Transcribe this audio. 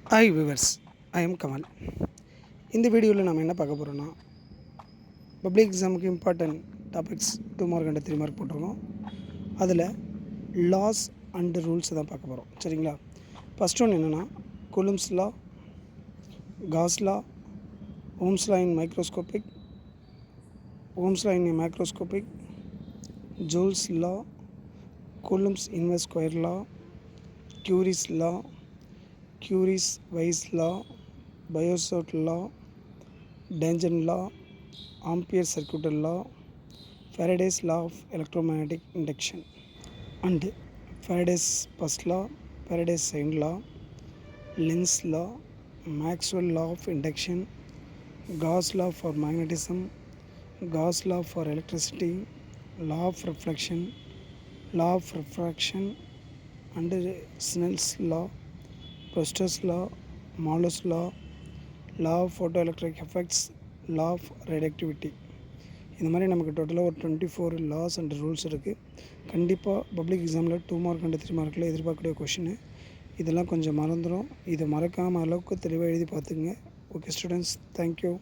Hi viewers, I am Kamal. இந்த வீடியோவில் நம்ம என்ன பார்க்க போகிறோன்னா, பப்ளிக் எக்ஸாமுக்கு important topics 2 mark and 3 mark போட்டிருக்கோம். அதில் லாஸ் அண்டு ரூல்ஸ் தான் பார்க்க போகிறோம். சரிங்களா? ஃபஸ்ட் ஒன்று என்னென்னா, Coulomb's law, Gauss law, Ohm's law in microscopic, Ohm's law in macroscopic, Joule's law, Coulomb's inverse square law, Curie's law, Curie's Weiss law, Biot law, Danjon law, Ampere circuit law, Faraday's law of electromagnetic induction, and Faraday's first law, Faraday's second law, Lenz's law, Maxwell law of induction, Gauss law for magnetism, Gauss law for electricity, law of reflection, law of refraction, and Snell's law, Prostor's law, Malus law, law of photoelectric effects, law of radioactivity. இந்த மாதிரி நமக்கு டோட்டலாக ஒரு 24 loss and rules இருக்குது. கண்டிப்பாக public எக்ஸாமில் 2 mark and 3 மார்க்கில் எதிர்பார்க்கக்கூடிய கொஷின். இதெல்லாம் கொஞ்சம் மறந்துடும். இதை மறக்காமல் அளவுக்கு தெளிவாக எழுதி பார்த்துக்குங்க. Okay students, thank you.